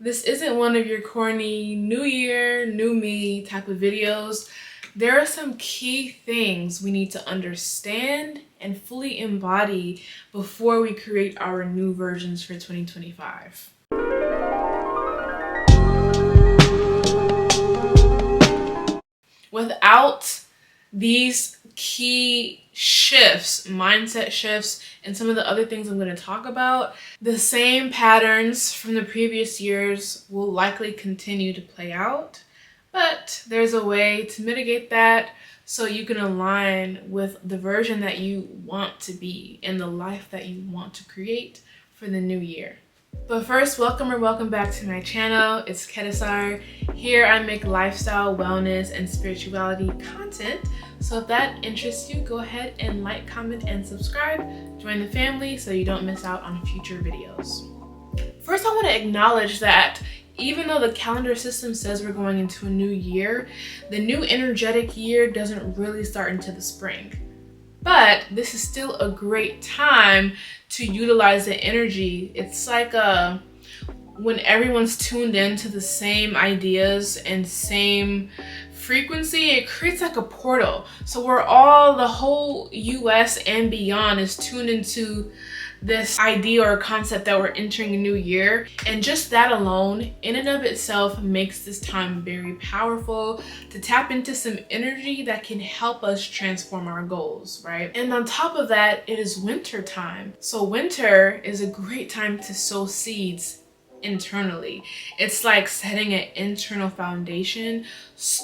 This isn't one of your corny new year, new me type of videos. There are some key things we need to understand and fully embody before we create our new versions for 2025. Without these key shifts, mindset shifts, and some of the other things I'm going to talk about, the same patterns from the previous years will likely continue to play out. But there's a way to mitigate that so you can align with the version that you want to be and the life that you want to create for the new year. But first, welcome back to my channel. It's Kedisar. Here I make lifestyle, wellness, and spirituality content. So if that interests you, go ahead and like, comment, and subscribe. Join the family so you don't miss out on future videos. First, I want to acknowledge that even though the calendar system says we're going into a new year, the new energetic year doesn't really start until the spring. But this is still a great time to utilize the energy. It's like when everyone's tuned into the same ideas and same frequency, it creates like a portal. So we're all, the whole US and beyond is tuned into this idea or concept that we're entering a new year. And just that alone, in and of itself, makes this time very powerful to tap into some energy that can help us transform our goals, right? And on top of that, it is winter time. So winter is a great time to sow seeds internally. It's like setting an internal foundation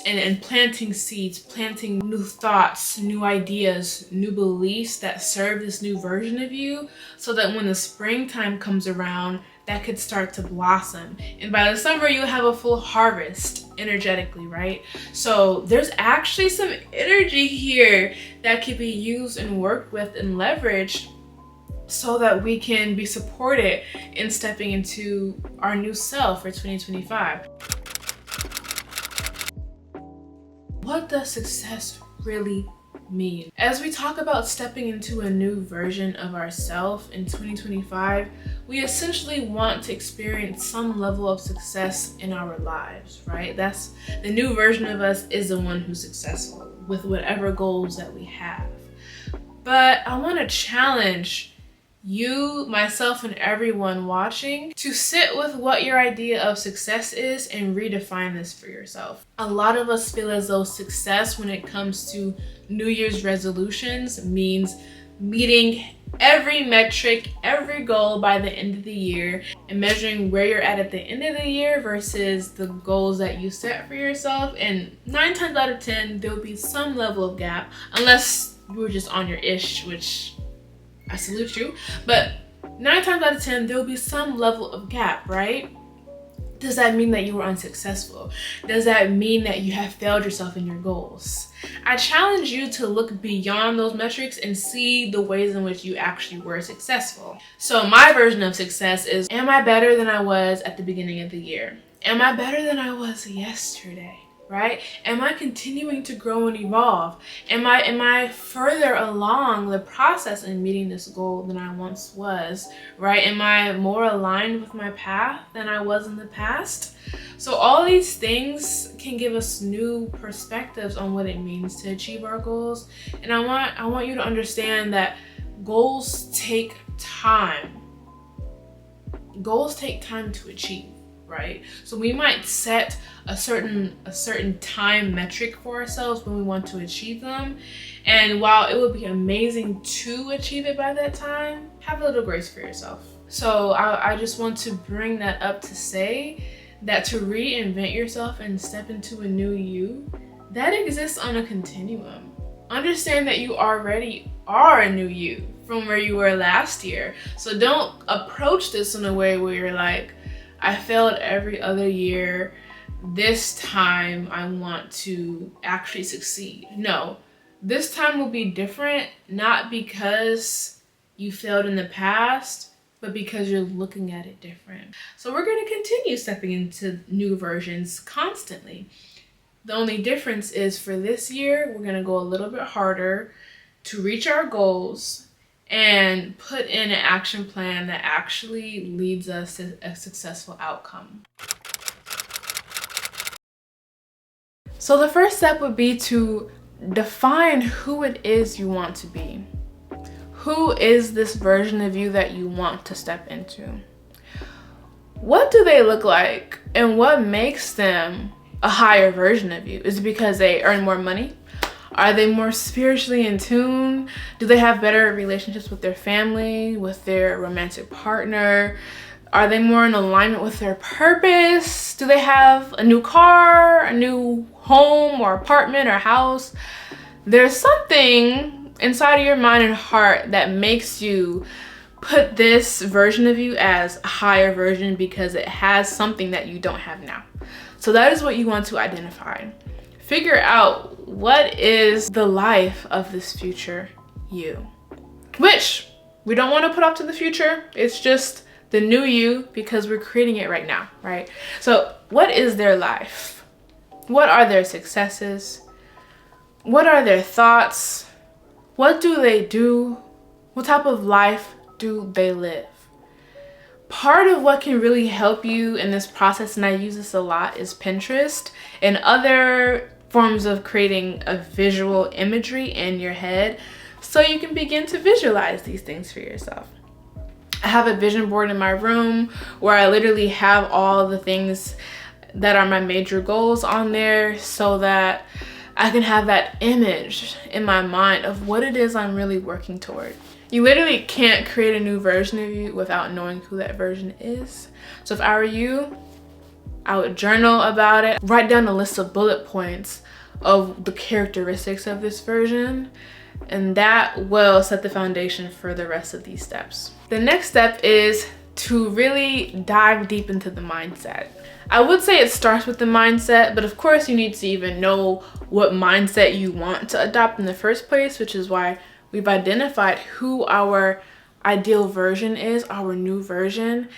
and planting seeds, planting new thoughts, new ideas, new beliefs that serve this new version of you, so that when the springtime comes around, that could start to blossom. And by the summer, you'll have a full harvest energetically, right? So there's actually some energy here that can be used and worked with and leveraged so that we can be supported in stepping into our new self for 2025. What does success really mean? As we talk about stepping into a new version of ourselves in 2025, we essentially want to experience some level of success in our lives, right? That's the new version of us, is the one who's successful with whatever goals that we have. But I want to challenge you, myself, and everyone watching to sit with what your idea of success is and redefine this for yourself. A lot of us feel as though success when it comes to New Year's resolutions means meeting every metric, every goal by the end of the year, and measuring where you're at the end of the year versus the goals that you set for yourself. And 9 times out of 10, there'll be some level of gap, unless you were just on your ish, which I salute you. But 9 times out of 10, there'll be some level of gap, right? Does that mean that you were unsuccessful? Does that mean that you have failed yourself in your goals? I challenge you to look beyond those metrics and see the ways in which you actually were successful. So my version of success is, am I better than I was at the beginning of the year? Am I better than I was yesterday? Right? Am I continuing to grow and evolve? Am I further along the process in meeting this goal than I once was? Right? Am I more aligned with my path than I was in the past? So all these things can give us new perspectives on what it means to achieve our goals. And I want you to understand that goals take time. Goals take time to achieve. Right? So we might set a certain time metric for ourselves when we want to achieve them. And while it would be amazing to achieve it by that time, have a little grace for yourself. So I just want to bring that up to say that to reinvent yourself and step into a new you, that exists on a continuum. Understand that you already are a new you from where you were last year. So don't approach this in a way where you're like, I failed every other year. This time I want to actually succeed. No, this time will be different, not because you failed in the past, but because you're looking at it different. So we're going to continue stepping into new versions constantly. The only difference is for this year, we're going to go a little bit harder to reach our goals and put in an action plan that actually leads us to a successful outcome. So the first step would be to define who it is you want to be. Who is this version of you that you want to step into? What do they look like, and what makes them a higher version of you? Is it because they earn more money? Are they more spiritually in tune? Do they have better relationships with their family, with their romantic partner? Are they more in alignment with their purpose? Do they have a new car, a new home or apartment or house? There's something inside of your mind and heart that makes you put this version of you as a higher version because it has something that you don't have now. So that is what you want to identify. Figure out what is the life of this future you, which we don't want to put off to the future. It's just the new you because we're creating it right now, right? So what is their life? What are their successes? What are their thoughts? What do they do? What type of life do they live? Part of what can really help you in this process, and I use this a lot, is Pinterest and other forms of creating a visual imagery in your head so you can begin to visualize these things for yourself. I have a vision board in my room where I literally have all the things that are my major goals on there so that I can have that image in my mind of what it is I'm really working toward. You literally can't create a new version of you without knowing who that version is. So if I were you, I would journal about it, write down a list of bullet points of the characteristics of this version, and that will set the foundation for the rest of these steps. The next step is to really dive deep into the mindset. I would say it starts with the mindset, but of course you need to even know what mindset you want to adopt in the first place, which is why we've identified who our ideal version is, our new version.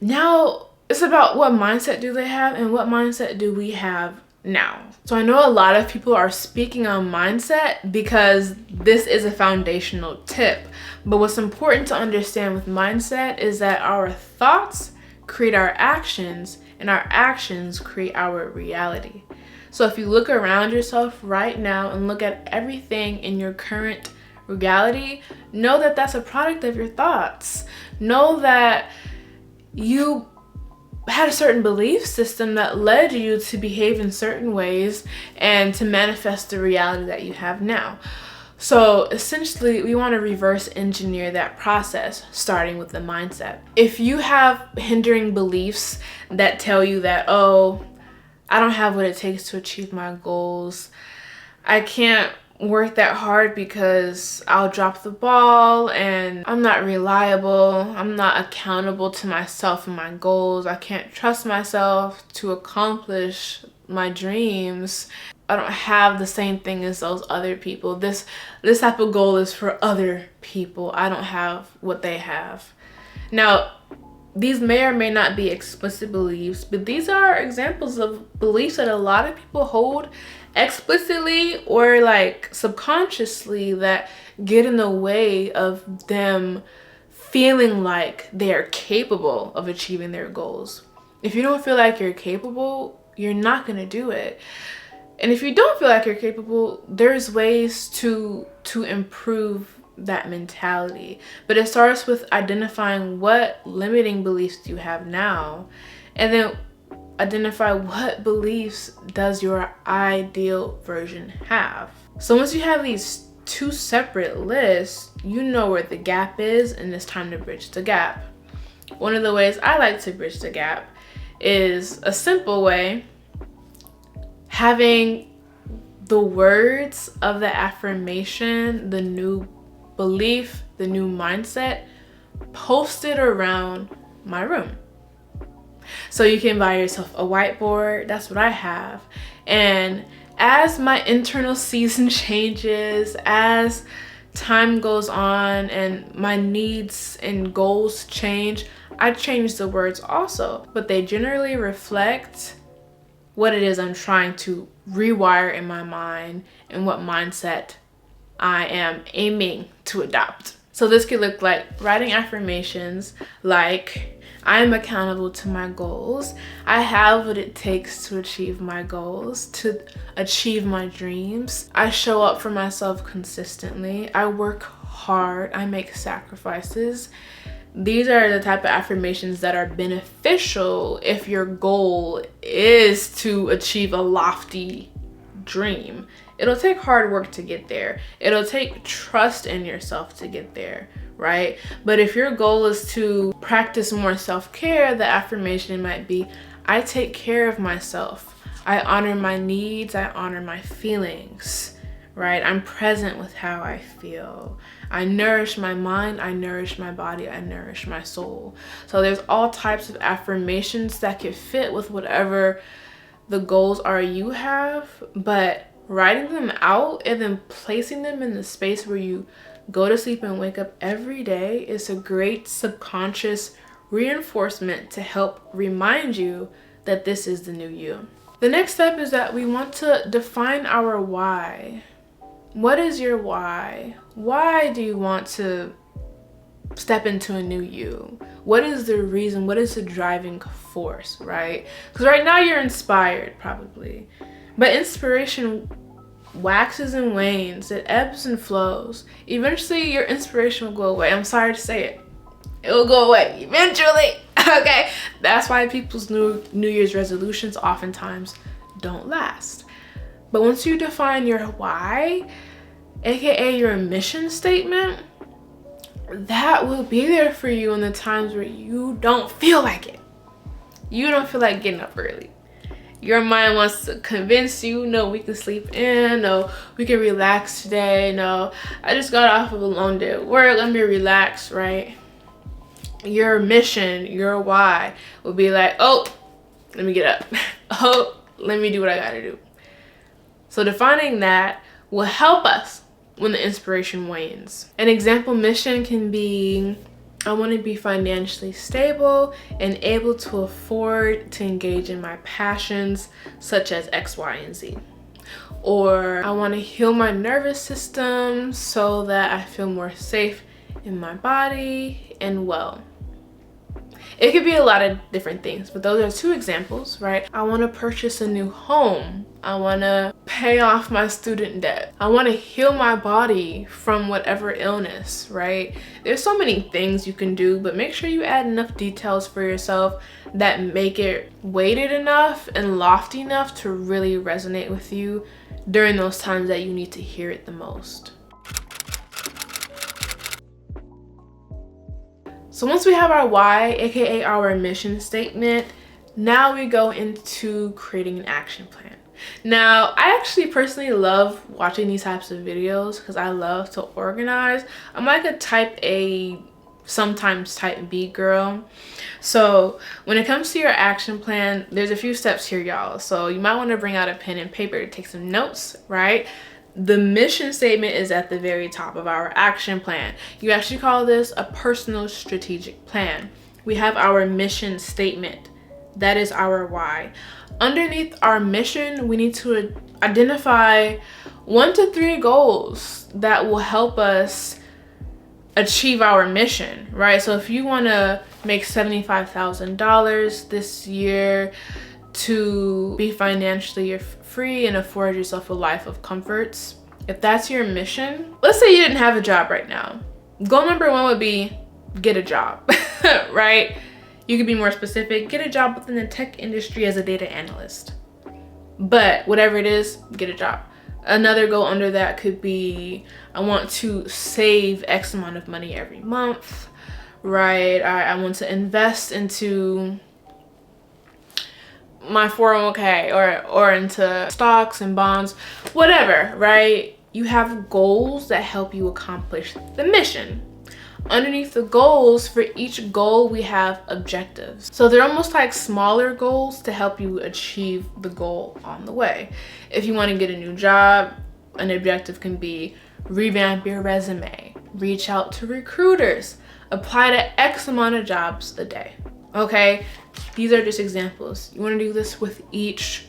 Now it's about what mindset do they have and what mindset do we have now. So I know a lot of people are speaking on mindset because this is a foundational tip. But what's important to understand with mindset is that our thoughts create our actions and our actions create our reality. So if you look around yourself right now and look at everything in your current reality, know that that's a product of your thoughts. Know that you had a certain belief system that led you to behave in certain ways and to manifest the reality that you have now. So essentially, we want to reverse engineer that process, starting with the mindset. If you have hindering beliefs that tell you that, oh, I don't have what it takes to achieve my goals, I can't work that hard because I'll drop the ball, and I'm not reliable, I'm not accountable to myself and my goals, I can't trust myself to accomplish my dreams, I don't have the same thing as those other people, this type of goal is for other people, I don't have what they have. Now, these may or may not be explicit beliefs, but these are examples of beliefs that a lot of people hold explicitly or like subconsciously that get in the way of them feeling like they are capable of achieving their goals. If you don't feel like you're capable, you're not going to do it. And if you don't feel like you're capable, there's ways to improve that mentality. But it starts with identifying what limiting beliefs you have now, and then identify what beliefs does your ideal version have. So once you have these two separate lists, you know where the gap is, and it's time to bridge the gap. One of the ways I like to bridge the gap is a simple way: having the words of the affirmation, the new belief, the new mindset posted around my room. So you can buy yourself a whiteboard. That's what I have. And as my internal season changes, as time goes on and my needs and goals change, I change the words also, but they generally reflect what it is I'm trying to rewire in my mind and what mindset I am aiming to adopt. So this could look like writing affirmations like, I am accountable to my goals. I have what it takes to achieve my goals, to achieve my dreams. I show up for myself consistently. I work hard. I make sacrifices. These are the type of affirmations that are beneficial if your goal is to achieve a lofty dream. It'll take hard work to get there. It'll take trust in yourself to get there, right? But if your goal is to practice more self-care, the affirmation might be, I take care of myself. I honor my needs. I honor my feelings, right? I'm present with how I feel. I nourish my mind. I nourish my body. I nourish my soul. So there's all types of affirmations that could fit with whatever the goals are you have, but writing them out and then placing them in the space where you go to sleep and wake up every day is a great subconscious reinforcement to help remind you that this is the new you. The next step is that we want to define our why. What is your why? Why do you want to step into a new you? What is the reason? What is the driving force, right? Because right now you're inspired probably, but inspiration waxes and wanes. It ebbs and flows. Eventually your inspiration will go away. I'm sorry to say it. It will go away eventually. Okay, that's why people's New Year's resolutions oftentimes don't last. But once you define your why, aka your mission statement, that will be there for you in the times where you don't feel like it. You don't feel like getting up early. Your mind wants to convince you, no, we can sleep in, no, we can relax today, no, I just got off of a long day at work, let me relax, right? Your mission, your why will be like, oh, let me get up. Oh, let me do what I gotta do. So defining that will help us when the inspiration wanes. An example mission can be, I want to be financially stable and able to afford to engage in my passions such as X, Y, and Z. Or I want to heal my nervous system so that I feel more safe in my body and well. It could be a lot of different things, but those are two examples, right? I want to purchase a new home. I want to pay off my student debt. I want to heal my body from whatever illness, right? There's so many things you can do, but make sure you add enough details for yourself that make it weighted enough and lofty enough to really resonate with you during those times that you need to hear it the most. So once we have our why, aka our mission statement, now we go into creating an action plan. Now, I actually personally love watching these types of videos because I love to organize. I'm like a type A, sometimes type B girl. So when it comes to your action plan, there's a few steps here, y'all. So you might want to bring out a pen and paper to take some notes, right? The mission statement is at the very top of our action plan. You actually call this a personal strategic plan. We have our mission statement. That is our why. Underneath our mission, we need to identify 1 to 3 goals that will help us achieve our mission, right? So if you want to make $75,000 this year to be financially free and afford yourself a life of comforts, if that's your mission, let's say you didn't have a job right now. Goal number 1 would be get a job, right? You could be more specific, get a job within the tech industry as a data analyst. But whatever it is, get a job. Another goal under that could be, I want to save X amount of money every month, right? I want to invest into my 401k or into stocks and bonds, whatever, right? You have goals that help you accomplish the mission. Underneath the goals, for each goal we have objectives. So they're almost like smaller goals to help you achieve the goal on the way. If you want to get a new job, an objective can be revamp your resume, reach out to recruiters, apply to X amount of jobs a day. Okay, these are just examples. You want to do this with each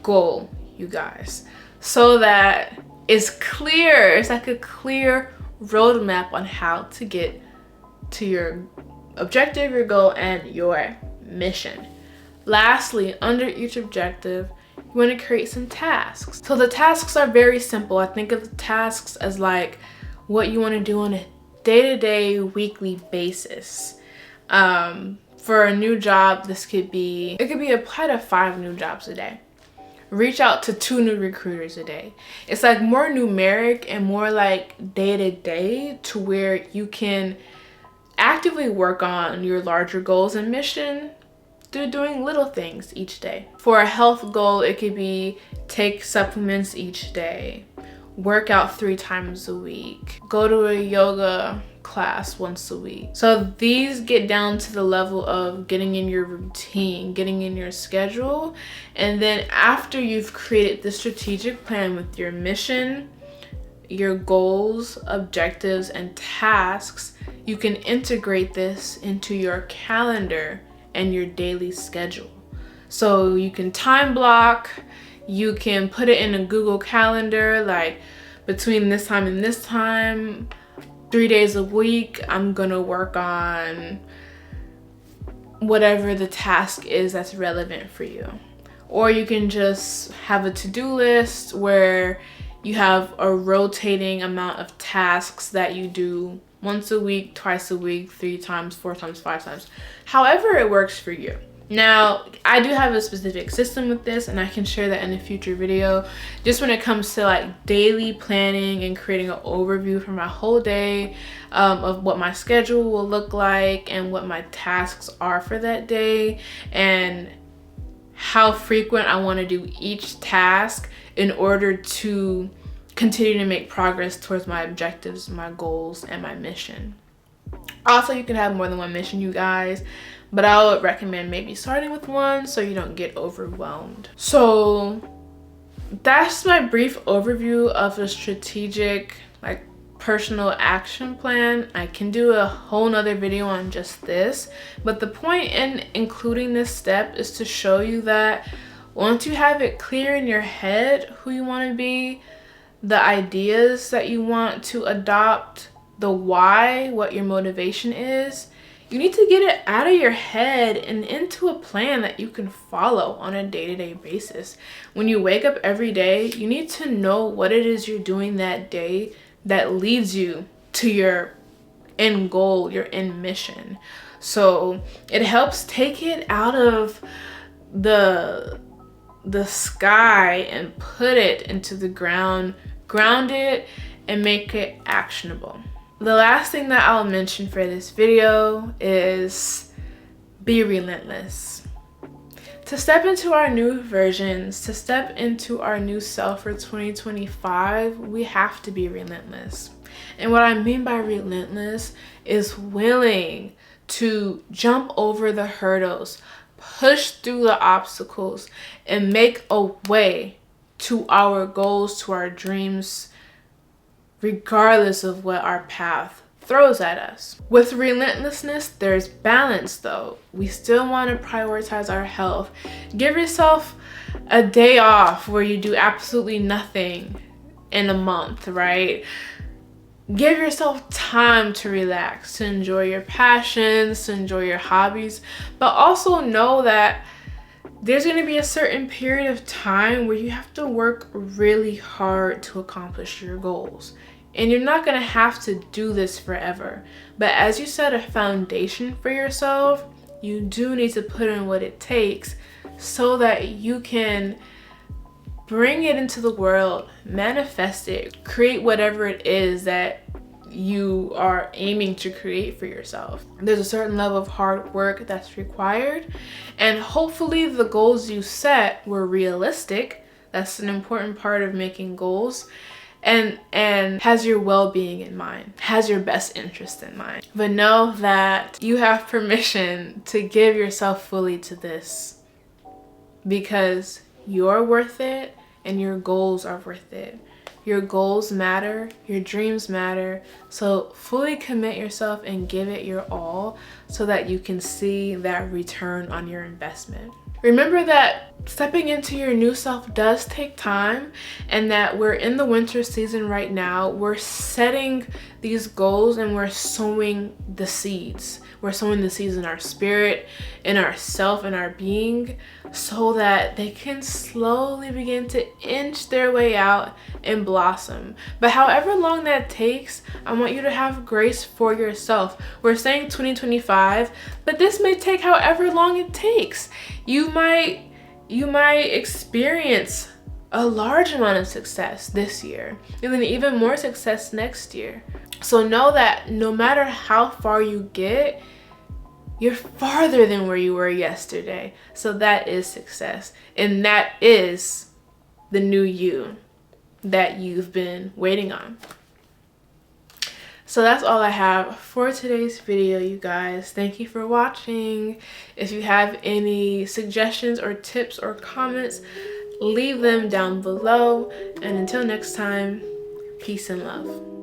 goal, you guys, so that it's clear. It's like a clear roadmap on how to get to your objective, your goal, and your mission. Lastly, under each objective, you want to create some tasks. So the tasks are very simple. I think of the tasks as like what you want to do on a day-to-day, weekly basis. For a new job, it could be apply to 5 new jobs a day. Reach out to 2 new recruiters a day. It's like more numeric and more like day-to-day, to where you can actively work on your larger goals and mission through doing little things each day. For a health goal, it could be take supplements each day, work out 3 times a week, go to a yoga class once a week. So these get down to the level of getting in your routine, getting in your schedule. And then after you've created the strategic plan with your mission, your goals, objectives, and tasks, you can integrate this into your calendar and your daily schedule. So you can time block, you can put it in a Google Calendar, like between this time and this time, 3 days a week, I'm gonna work on whatever the task is that's relevant for you. Or you can just have a to-do list where you have a rotating amount of tasks that you do once a week, twice a week, 3 times, 4 times, 5 times, however it works for you. Now, I do have a specific system with this, and I can share that in a future video, just when it comes to like daily planning and creating an overview for my whole day, of what my schedule will look like and what my tasks are for that day, and how frequent I want to do each task in order to continue to make progress towards my objectives, my goals, and my mission. Also, you can have more than one mission, you guys, but I would recommend maybe starting with one so you don't get overwhelmed. So that's my brief overview of a strategic, like, personal action plan. I can do a whole nother video on just this, but the point in including this step is to show you that once you have it clear in your head who you want to be, the ideas that you want to adopt, the why, what your motivation is, you need to get it out of your head and into a plan that you can follow on a day-to-day basis. When you wake up every day, you need to know what it is you're doing that day that leads you to your end goal, your end mission. So it helps take it out of the sky and put it into the ground, ground it, and make it actionable. The last thing that I'll mention for this video is be relentless. To step into our new versions, to step into our new self for 2025, we have to be relentless. And what I mean by relentless is willing to jump over the hurdles, push through the obstacles, and make a way to our goals, to our dreams, regardless of what our path throws at us. With relentlessness, there's balance though. We still want to prioritize our health. Give yourself a day off where you do absolutely nothing in a month, right? Give yourself time to relax, to enjoy your passions, to enjoy your hobbies, but also know that there's going to be a certain period of time where you have to work really hard to accomplish your goals. And you're not going to have to do this forever. But as you set a foundation for yourself, you do need to put in what it takes so that you can bring it into the world, manifest it, create whatever it is that you are aiming to create for yourself. There's a certain level of hard work that's required, and hopefully the goals you set were realistic. That's an important part of making goals, and has your well-being in mind, has your best interest in mind. But know that you have permission to give yourself fully to this, because you're worth it and your goals are worth it. Your goals matter, your dreams matter, so fully commit yourself and give it your all so that you can see that return on your investment. Remember that stepping into your new self does take time, and that we're in the winter season right now. We're setting these goals and we're sowing the seeds. We're sowing the seeds in our spirit, in ourself, in our being, so that they can slowly begin to inch their way out and blossom. But however long that takes, I want you to have grace for yourself. We're saying 2025, but this may take however long it takes. You might experience a large amount of success this year, and then even more success next year. So know that no matter how far you get, you're farther than where you were yesterday. So that is success. And that is the new you that you've been waiting on. So that's all I have for today's video, you guys. Thank you for watching. If you have any suggestions or tips or comments, leave them down below. And until next time, peace and love.